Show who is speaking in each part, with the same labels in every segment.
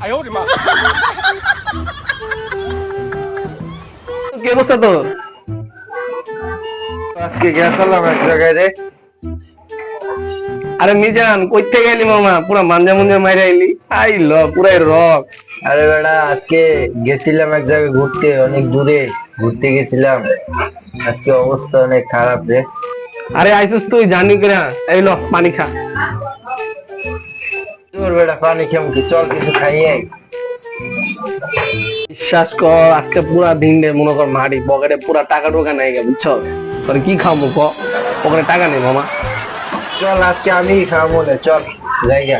Speaker 1: 哎呦我的妈！
Speaker 2: কি অবস্থা তোর?
Speaker 3: আজকে গেছিলাম এক জায়গায় রে।
Speaker 2: আরে মিজান কইতে গেলি মামা, পুরা মাঞ্জা মুঞ্জা মাইরা আইলি। আইল পুরাই রক।
Speaker 3: আরে বেটা আজকে গেছিলাম এক জায়গায় ঘুরতে, অনেক দূরে ঘুরতে গেছিলাম। আজকে অবস্থা অনেক খারাপ রে।
Speaker 2: আরে আইসিস তুই জানি কিনা, এই ল পানি খা।
Speaker 3: তোর বেটা পানি খেম কি, চল কিছু খাই আই।
Speaker 2: বিশ্বাস কর আজকে পুরা দিন রে মনে কর মারি পকেটে পুরা টাকা টোকা নাই গে, বুঝছস? তোর কি খামু ক, পকেটে টাকা নেই মামা।
Speaker 3: চল আজকে আমি খাবো না, চল জায়গা।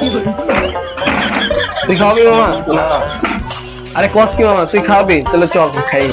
Speaker 2: তুই খাওয়াবি মামা?
Speaker 3: না
Speaker 2: আরে কস কি মামা, তুই খাওয়াবি? তাহলে চল খাই।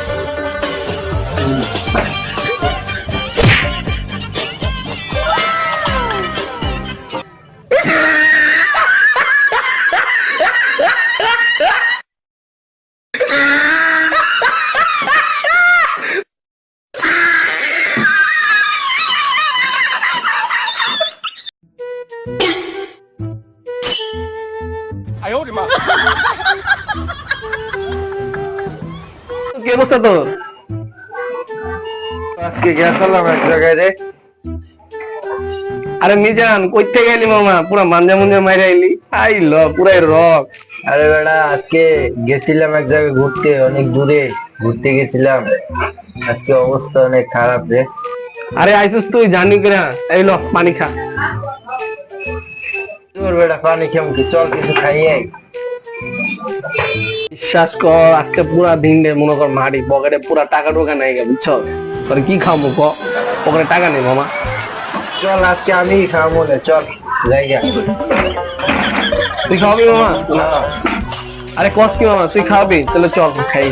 Speaker 1: 哎呦我的妈！
Speaker 2: কি অবস্থা তোর?
Speaker 3: আজকে গেছিলাম এক জায়গায় রে।
Speaker 2: আরে মিজান কইতে গেলি মামা, পুরা মাঞ্জা মুঞ্জা মাইরা আইলি। আইল পুরাই রক।
Speaker 3: আরে বেটা আজকে গেছিলাম এক জায়গায় ঘুরতে, অনেক দূরে ঘুরতে গেছিলাম। আজকে অবস্থা অনেক খারাপ রে।
Speaker 2: আরে আইসিস তুই জানি কিনা, এই ল পানি খা।
Speaker 3: তোর বেটা পানি খেম কি, চল কিছু খাই আই।
Speaker 2: বিশ্বাস কর আজকে পুরা দিন রে মনে কর মারি পকেটে পুরা টাকা টোকা নাই গে, বুঝছস? তোর কি খামু ক, পকেটে টাকা নেই মামা।
Speaker 3: চল আজকে আমি খাবো না, চল জায়গা।
Speaker 2: তুই খাওয়াবি মামা?
Speaker 3: না
Speaker 2: আরে কস কি মামা, তুই খাওয়াবি? তাহলে চল খাই।